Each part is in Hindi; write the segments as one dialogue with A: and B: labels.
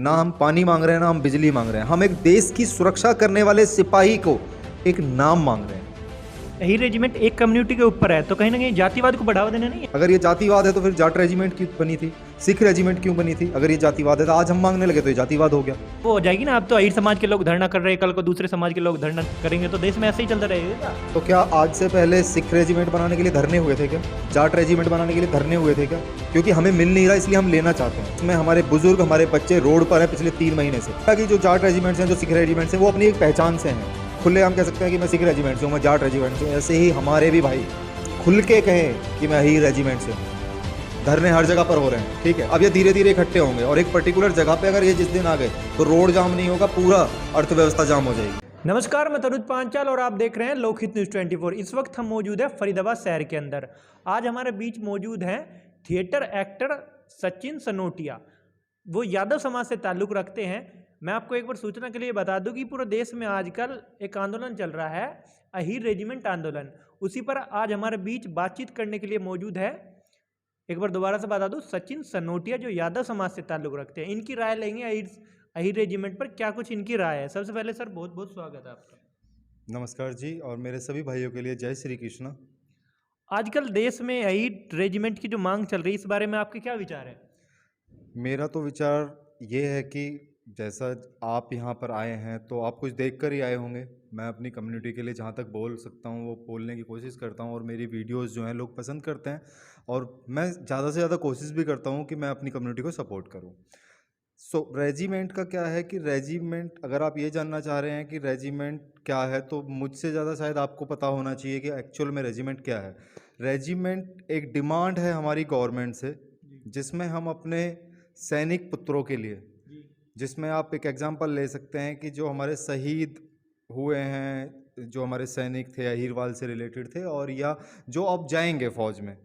A: ना हम पानी मांग रहे हैं, ना हम बिजली मांग रहे हैं। हम एक देश की सुरक्षा करने वाले सिपाही को एक नाम मांग रहे हैं।
B: यही रेजिमेंट एक कम्युनिटी के ऊपर है, तो कहीं ना कहीं जातिवाद को बढ़ावा देना नहीं है।
A: अगर ये जातिवाद है तो फिर जाट रेजिमेंट क्यों बनी थी, सिख रेजिमेंट क्यों बनी थी? अगर ये जातिवाद है तो आज हम मांगने लगे तो ये जातिवाद हो गया।
B: वो हो जाएगी ना, अब तो अहीर समाज के लोग धरना कर रहे हैं, कल को दूसरे समाज के लोग धरना करेंगे, तो देश में ऐसे ही चलता रहेगा।
A: तो क्या आज से पहले सिख रेजिमेंट बनाने के लिए धरने हुए थे क्या? जाट रेजिमेंट बनाने के लिए धरने हुए थे क्या? क्योंकि हमें मिल नहीं रहा, इसलिए हम लेना चाहते हैं। इसमें हमारे बुजुर्ग, हमारे बच्चे रोड पर हैं पिछले 3 महीने से। ताकि जो जाट रेजिमेंट्स हैं, जो सिख रेजिमेंट्स हैं, वो अपनी एक पहचान से हैं। खुले हम कह सकते हैं कि मैं सिख रेजिमेंट से हूँ, मैं जाट रेजिमेंट से हूँ। ऐसे ही हमारे भी भाई खुल के कहें कि मैं अहीर रेजिमेंट से हूँ। धरने हर जगह पर हो रहे हैं, ठीक है। अब ये धीरे धीरे इकट्ठे होंगे और एक पर्टिकुलर जगह पे अगर ये जिस दिन आ गए तो रोड जाम नहीं होगा, पूरा अर्थव्यवस्था जाम हो जाएगी।
B: नमस्कार, मैं तरुण पांचाल और आप देख रहे हैं लोकहित न्यूज़ 24। इस वक्त हम मौजूद है फरीदाबाद शहर के अंदर। आज हमारे बीच मौजूद हैं थिएटर एक्टर सचिन सनोटिया। वो यादव समाज से ताल्लुक़ रखते हैं। मैं आपको एक बार सूचना के लिए बता दूं कि पूरे देश में आजकल एक आंदोलन चल रहा है, अहीर रेजिमेंट आंदोलन। उसी पर आज हमारे बीच बातचीत करने के लिए मौजूद है, एक बार दोबारा से बता दूं, सचिन सनोटिया, जो यादव समाज से ताल्लुक़ रखते हैं। इनकी राय लेंगे अहीर रेजिमेंट पर, क्या कुछ इनकी राय है। सबसे पहले सर बहुत बहुत स्वागत है आपका।
A: नमस्कार जी, और मेरे सभी भाइयों के लिए जय श्री कृष्ण।
B: आजकल देश में अहीर रेजिमेंट की जो मांग चल रही है, इस बारे में आपके क्या विचार है?
A: मेरा तो विचार ये है कि जैसा आप यहाँ पर आए हैं तो आप कुछ देख कर ही आए होंगे। मैं अपनी कम्युनिटी के लिए जहाँ तक बोल सकता हूँ वो बोलने की कोशिश करता हूँ, और मेरी वीडियोस जो हैं लोग पसंद करते हैं, और मैं ज़्यादा से ज़्यादा कोशिश भी करता हूँ कि मैं अपनी कम्युनिटी को सपोर्ट करूँ। रेजिमेंट का क्या है कि रेजिमेंट, अगर आप ये जानना चाह रहे हैं कि रेजिमेंट क्या है, तो मुझसे ज़्यादा शायद आपको पता होना चाहिए कि एक्चुअल में रेजिमेंट क्या है। रेजिमेंट एक डिमांड है हमारी गवर्नमेंट से, जिसमें हम अपने सैनिक पुत्रों के लिए, जिसमें आप एक एग्जांपल ले सकते हैं कि जो हमारे शहीद हुए हैं, जो हमारे सैनिक थे अहीरवाल से रिलेटेड थे, और या जो अब जाएंगे फौज में,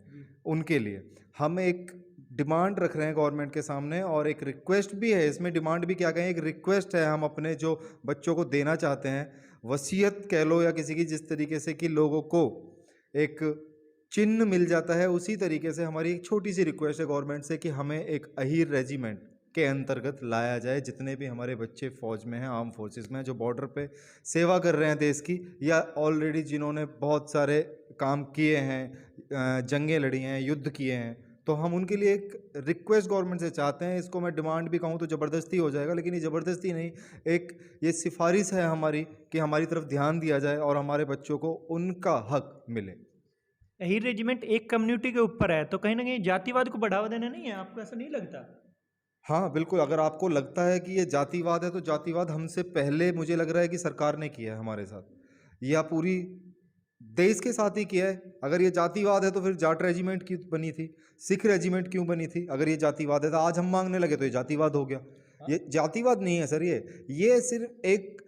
A: उनके लिए हम एक डिमांड रख रहे हैं गवर्नमेंट के सामने, और एक रिक्वेस्ट भी है। इसमें डिमांड भी क्या कहें, एक रिक्वेस्ट है। हम अपने जो बच्चों को देना चाहते हैं, वसीयत कह लो या किसी की, जिस तरीके से कि लोगों को एक चिन्ह मिल जाता है, उसी तरीके से हमारी एक छोटी सी रिक्वेस्ट है गवर्नमेंट से कि हमें एक अहीर रेजिमेंट के अंतर्गत लाया जाए। जितने भी हमारे बच्चे फ़ौज में हैं, आर्म फोर्सेस में, जो बॉर्डर पे सेवा कर रहे हैं देश की, या ऑलरेडी जिन्होंने बहुत सारे काम किए हैं, जंगें लड़ी हैं, युद्ध किए हैं, तो हम उनके लिए एक रिक्वेस्ट गवर्नमेंट से चाहते हैं। इसको मैं डिमांड भी कहूँ तो ज़बरदस्ती हो जाएगा, लेकिन ये ज़बरदस्ती नहीं, एक ये सिफारिश है हमारी कि हमारी तरफ ध्यान दिया जाए और हमारे बच्चों को उनका हक मिले।
B: अहीर रेजिमेंट एक कम्युनिटी के ऊपर है, तो कहीं ना कहीं जातिवाद को बढ़ावा देना नहीं है, आपको ऐसा नहीं लगता?
A: हाँ बिल्कुल, अगर आपको लगता है कि ये जातिवाद है तो जातिवाद हमसे पहले मुझे लग रहा है कि सरकार ने किया है हमारे साथ, या पूरी देश के साथ ही किया है। अगर ये जातिवाद है तो फिर जाट रेजिमेंट क्यों बनी थी, सिख रेजिमेंट क्यों बनी थी? अगर ये जातिवाद है तो आज हम मांगने लगे तो ये जातिवाद हो गया। ये जातिवाद नहीं है सर, ये सिर्फ एक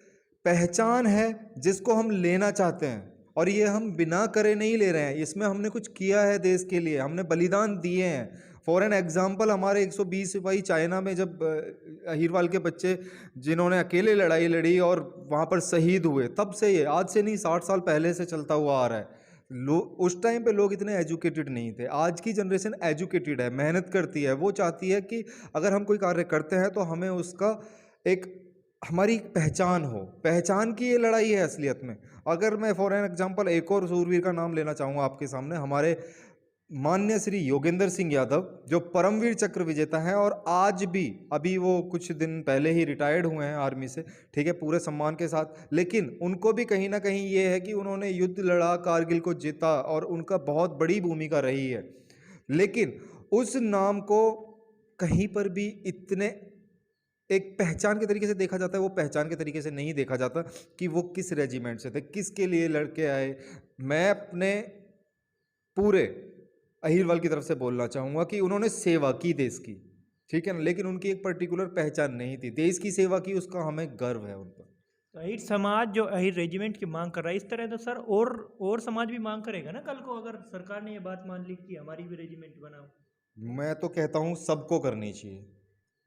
A: पहचान है जिसको हम लेना चाहते हैं, और ये हम बिना करे नहीं ले रहे हैं। इसमें हमने कुछ किया है देश के लिए, हमने बलिदान दिए हैं। फॉर एन एग्जाम्पल, हमारे 120 सिपाही चाइना में जब अहीरवाल के बच्चे जिन्होंने अकेले लड़ाई लड़ी और वहाँ पर शहीद हुए, तब से ये, आज से नहीं 60 साल पहले से चलता हुआ आ रहा है। उस टाइम पे लोग इतने एजुकेटेड नहीं थे। आज की जनरेशन एजुकेटेड है, मेहनत करती है, वो चाहती है कि अगर हम कोई कार्य करते हैं तो हमें उसका एक, हमारी पहचान हो। पहचान की ये लड़ाई है असलियत में। अगर मैं फॉर एन एग्जांपल एक और सूरवीर का नाम लेना चाहूँगा आपके सामने, हमारे मान्य श्री योगेंद्र सिंह यादव, जो परमवीर चक्र विजेता हैं, और आज भी, अभी वो कुछ दिन पहले ही रिटायर्ड हुए हैं आर्मी से, ठीक है, पूरे सम्मान के साथ। लेकिन उनको भी कहीं ना कहीं ये है कि उन्होंने युद्ध लड़ा, कारगिल को जीता, और उनका बहुत बड़ी भूमिका रही है। लेकिन उस नाम को कहीं पर भी इतने एक पहचान के तरीके से देखा जाता है, वो पहचान के तरीके से नहीं देखा जाता कि वो किस रेजिमेंट से थे, किसके लिए लड़के आए। मैं अपने पूरे अहीरवाल की तरफ से बोलना चाहूँगा कि उन्होंने सेवा की देश की, ठीक है ना, लेकिन उनकी एक पर्टिकुलर पहचान नहीं थी। देश की सेवा की, उसका हमें गर्व है उन पर।
B: तो अहीर समाज जो अहीर रेजिमेंट की मांग कर रहा है, इस तरह तो सर और समाज भी मांग करेगा ना कल को, अगर सरकार ने ये बात मान ली कि हमारी भी रेजिमेंट बनाओ।
A: मैं तो कहता हूँ सबको करनी चाहिए।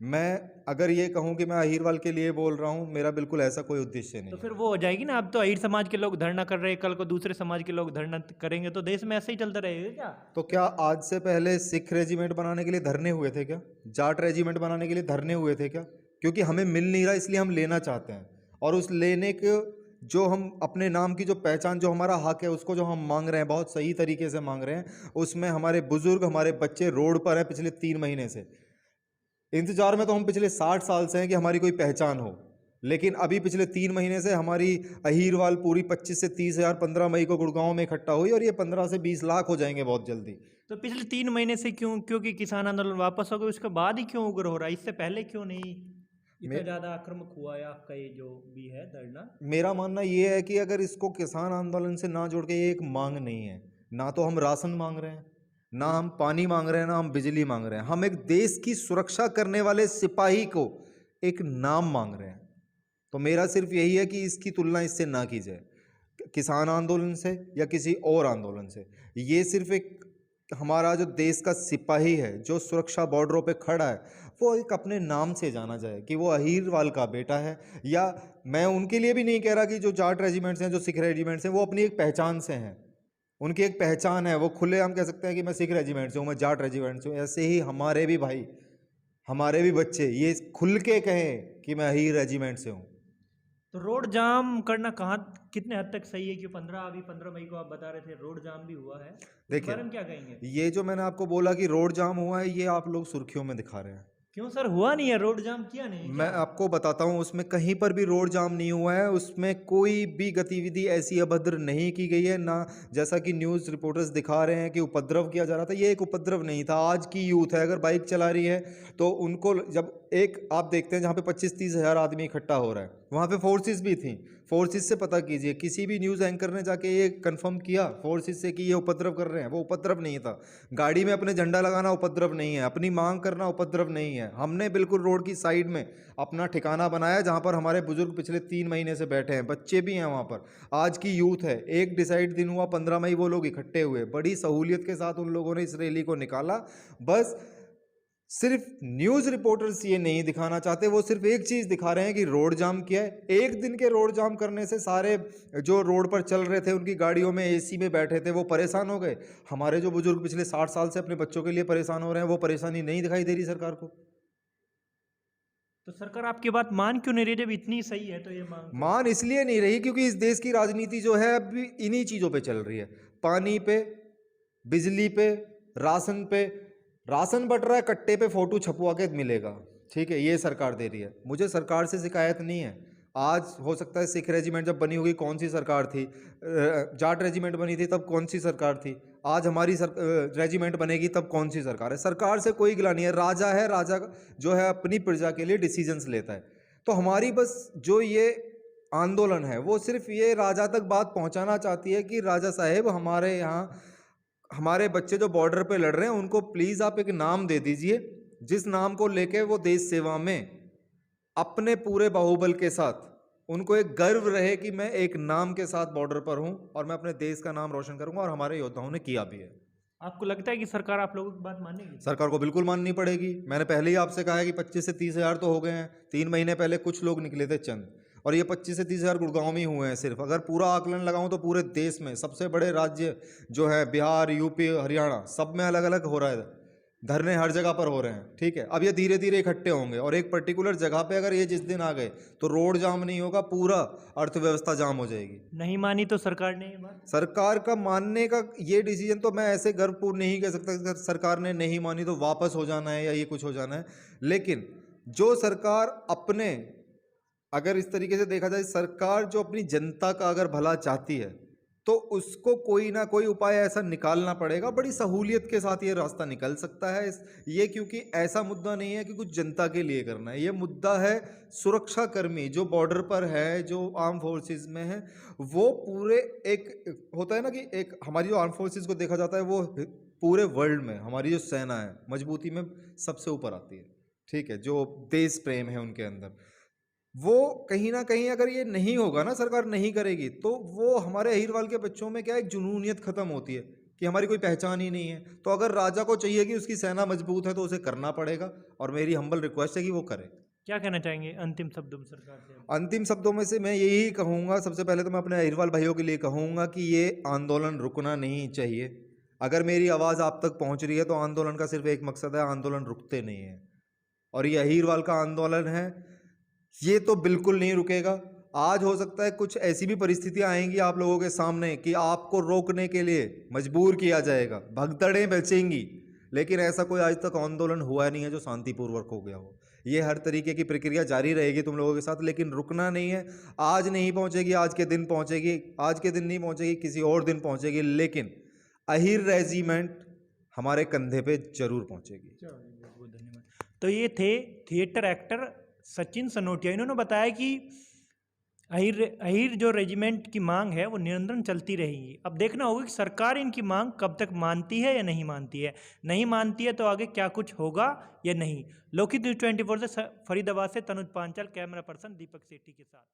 A: मैं अगर ये कहूँ कि मैं अहीरवाल के लिए बोल रहा हूँ, मेरा बिल्कुल ऐसा कोई उद्देश्य नहीं
B: तो
A: है।
B: फिर वो हो जाएगी ना, अब तो अहीर समाज के लोग धरना कर रहे हैं, कल को दूसरे समाज के लोग धरना करेंगे, तो देश में ऐसे ही चलता रहेगा क्या?
A: तो क्या आज से पहले सिख रेजिमेंट बनाने के लिए धरने हुए थे क्या? जाट रेजिमेंट बनाने के लिए धरने हुए थे क्या? क्योंकि हमें मिल नहीं रहा, इसलिए हम लेना चाहते हैं। और उस लेने के जो हम अपने नाम की जो पहचान, जो हमारा हक है, उसको जो हम मांग रहे हैं, बहुत सही तरीके से मांग रहे हैं। उसमें हमारे बुजुर्ग, हमारे बच्चे रोड पर हैं पिछले 3 महीने से। इंतजार में तो हम पिछले 60 साल से हैं कि हमारी कोई पहचान हो, लेकिन अभी पिछले 3 महीने से हमारी अहीरवाल पूरी 25 से 30 हज़ार 15 मई को गुड़गांव में इकट्ठा हुई, और ये 15 से 20 लाख हो जाएंगे बहुत जल्दी।
B: तो पिछले 3 महीने से क्यों? क्योंकि किसान आंदोलन वापस हो गया, उसके बाद ही क्यों उग्र हो रहा है? इससे पहले क्यों नहीं इतना
A: मे-
B: ज़्यादा आक्रामक हुआ है आपका ये जो भी है धरना?
A: मेरा मानना ये है कि अगर इसको किसान आंदोलन से ना जोड़ के, ये एक मांग नहीं है। ना तो हम राशन मांग रहे हैं, ना हम पानी मांग रहे हैं, ना हम बिजली मांग रहे हैं। हम एक देश की सुरक्षा करने वाले सिपाही को एक नाम मांग रहे हैं। तो मेरा सिर्फ यही है कि इसकी तुलना इससे ना की जाए, किसान आंदोलन से या किसी और आंदोलन से। ये सिर्फ एक हमारा जो देश का सिपाही है, जो सुरक्षा बॉर्डरों पे खड़ा है, वो एक अपने नाम से जाना जाए कि वो अहीरवाल का बेटा है। या मैं उनके लिए भी नहीं कह रहा कि जो जाट रेजिमेंट्स हैं, जो सिख रेजिमेंट्स हैं, वो अपनी एक पहचान से हैं, उनकी एक पहचान है। वो खुले हम कह सकते हैं कि मैं सिख रेजिमेंट से हूँ, मैं जाट रेजिमेंट से हूँ। ऐसे ही हमारे भी भाई, हमारे भी बच्चे ये खुल के कहें कि मैं अहीर रेजिमेंट से हूँ।
B: तो रोड जाम करना कहाँ कितने हद तक सही है? कि 15 मई को आप बता रहे थे रोड जाम भी हुआ है, उसके बारे में क्या कहेंगे?
A: ये जो मैंने आपको बोला कि रोड जाम हुआ है, ये आप लोग सुर्खियों में दिखा रहे हैं।
B: क्यों सर, हुआ नहीं है? रोड जाम किया नहीं
A: मैं
B: क्या?
A: आपको बताता हूँ, उसमें कहीं पर भी रोड जाम नहीं हुआ है। उसमें कोई भी गतिविधि ऐसी अभद्र नहीं की गई है ना। जैसा कि न्यूज़ रिपोर्टर्स दिखा रहे हैं कि उपद्रव किया जा रहा था, ये एक उपद्रव नहीं था। आज की यूथ है, अगर बाइक चला रही है तो उनको, जब एक आप देखते हैं जहाँ पे 25-30 हज़ार आदमी इकट्ठा हो रहा है, वहाँ पे फोर्सेस भी थी। फोर्सेस से पता कीजिए, किसी भी न्यूज़ एंकर ने जाके ये कंफर्म किया फोर्सेस से कि ये उपद्रव कर रहे हैं? वो उपद्रव नहीं था। गाड़ी में अपने झंडा लगाना उपद्रव नहीं है, अपनी मांग करना उपद्रव नहीं है। हमने बिल्कुल रोड की साइड में अपना ठिकाना बनाया, जहाँ पर हमारे बुजुर्ग पिछले 3 महीने से बैठे हैं, बच्चे भी हैं वहाँ पर। आज की यूथ है, एक डिसाइड दिन हुआ 15 मई, वो लोग इकट्ठे हुए, बड़ी सहूलियत के साथ उन लोगों ने इस रैली को निकाला। बस सिर्फ न्यूज़ रिपोर्टर्स ये नहीं दिखाना चाहते, वो सिर्फ एक चीज़ दिखा रहे हैं कि रोड जाम किया है। एक दिन के रोड जाम करने से सारे जो रोड पर चल रहे थे, उनकी गाड़ियों में एसी में बैठे थे, वो परेशान हो गए। हमारे जो बुजुर्ग पिछले 60 साल से अपने बच्चों के लिए परेशान हो रहे हैं, वो परेशानी नहीं दिखाई दे रही सरकार को।
B: तो सरकार आपकी बात मान क्यों नहीं रही? जब इतनी सही है तो ये मांग
A: मान इसलिए नहीं रही क्योंकि इस देश की राजनीति जो है अभी इन्हीं चीज़ों पे चल रही है, पानी पे, बिजली पे, राशन पे। राशन बट रहा है, कट्टे पे फोटो छपवा के मिलेगा, ठीक है, ये सरकार दे रही है। मुझे सरकार से शिकायत नहीं है। आज हो सकता है सिख रेजिमेंट जब बनी होगी, कौन सी सरकार थी? जाट रेजिमेंट बनी थी तब कौन सी सरकार थी? आज हमारी रेजिमेंट बनेगी तब कौन सी सरकार है? सरकार से कोई गिला नहीं है। राजा है, राजा जो है अपनी प्रजा के लिए डिसीजंस लेता है। तो हमारी बस जो ये आंदोलन है, वो सिर्फ ये राजा तक बात पहुंचाना चाहती है कि राजा साहेब, हमारे यहाँ हमारे बच्चे जो बॉर्डर पे लड़ रहे हैं, उनको प्लीज़ आप एक नाम दे दीजिए, जिस नाम को लेके वो देश सेवा में अपने पूरे बाहुबल के साथ उनको एक गर्व रहे कि मैं एक नाम के साथ बॉर्डर पर हूं और मैं अपने देश का नाम रोशन करूंगा। और हमारे योद्धाओं ने किया भी है।
B: आपको लगता है कि सरकार आप लोगों की बात मानेगी?
A: सरकार को बिल्कुल माननी पड़ेगी। मैंने पहले ही आपसे कहा है कि 25 से 30 हज़ार तो हो गए हैं। 3 महीने पहले कुछ लोग निकले थे चंद, और ये 25 से 30 हज़ार गुड़गांव में ही हुए हैं सिर्फ। अगर पूरा आकलन लगाऊं तो पूरे देश में सबसे बड़े राज्य जो है बिहार, यूपी, हरियाणा, सब में अलग अलग हो रहा है। धरने हर जगह पर हो रहे हैं, ठीक है। अब ये धीरे धीरे इकट्ठे होंगे, और एक पर्टिकुलर जगह पे अगर ये जिस दिन आ गए तो रोड जाम नहीं होगा, पूरा अर्थव्यवस्था जाम हो जाएगी।
B: नहीं मानी तो सरकार ने ये बात?
A: सरकार का मानने का ये डिसीजन तो मैं ऐसे गर्वपूर्ण नहीं कह सकता कि सरकार ने नहीं मानी तो वापस हो जाना है या ये कुछ हो जाना है। लेकिन जो सरकार अपने, अगर इस तरीके से देखा जाए, सरकार जो अपनी जनता का अगर भला चाहती है तो उसको कोई ना कोई उपाय ऐसा निकालना पड़ेगा। बड़ी सहूलियत के साथ ये रास्ता निकल सकता है। ये क्योंकि ऐसा मुद्दा नहीं है कि कुछ जनता के लिए करना है, ये मुद्दा है सुरक्षा कर्मी जो बॉर्डर पर है, जो आर्म फोर्सेस में है। वो पूरे एक होता है ना कि एक हमारी जो आर्म फोर्सेस को देखा जाता है, वो पूरे वर्ल्ड में हमारी जो सेना है मजबूती में सबसे ऊपर आती है, ठीक है। जो देश प्रेम है उनके अंदर, वो कहीं ना कहीं अगर ये नहीं होगा ना, सरकार नहीं करेगी, तो वो हमारे अहीरवाल के बच्चों में क्या एक जुनूनियत खत्म होती है कि हमारी कोई पहचान ही नहीं है। तो अगर राजा को चाहिए कि उसकी सेना मजबूत है तो उसे करना पड़ेगा, और मेरी हम्बल रिक्वेस्ट है कि वो करे।
B: क्या कहना चाहेंगे अंतिम शब्दों में सरकार से?
A: अंतिम शब्दों में से मैं यही कहूँगा, सबसे पहले तो मैं अपने अहीरवाल भाइयों के लिए कहूँगा कि ये आंदोलन रुकना नहीं चाहिए। अगर मेरी आवाज़ आप तक पहुँच रही है तो आंदोलन का सिर्फ एक मकसद है, आंदोलन रुकते नहीं है। और ये अहीरवाल का आंदोलन है, ये तो बिल्कुल नहीं रुकेगा। आज हो सकता है कुछ ऐसी भी परिस्थितियां आएंगी आप लोगों के सामने कि आपको रोकने के लिए मजबूर किया जाएगा, भगदड़ें बचेंगी, लेकिन ऐसा कोई आज तक आंदोलन हुआ नहीं है जो शांतिपूर्वक हो गया हो। ये हर तरीके की प्रक्रिया जारी रहेगी तुम लोगों के साथ, लेकिन रुकना नहीं है। आज नहीं पहुंचेगी, आज के दिन पहुंचेगी, आज के दिन नहीं पहुंचेगी, किसी और दिन पहुंचेगी, लेकिन अहिर रेजिमेंट हमारे कंधे पे जरूर पहुंचेगी।
B: बहुत बहुत धन्यवाद। तो ये थे थिएटर एक्टर सचिन सनोटिया। इन्होंने बताया कि अहिर जो रेजिमेंट की मांग है वो निरंतर चलती रहेगी। अब देखना होगा कि सरकार इनकी मांग कब तक मानती है या नहीं मानती है। नहीं मानती है तो आगे क्या कुछ होगा या नहीं। लोकहित न्यूज़ 24 से फरीदाबाद से तनुज पांचाल, कैमरा पर्सन दीपक सेठी के साथ।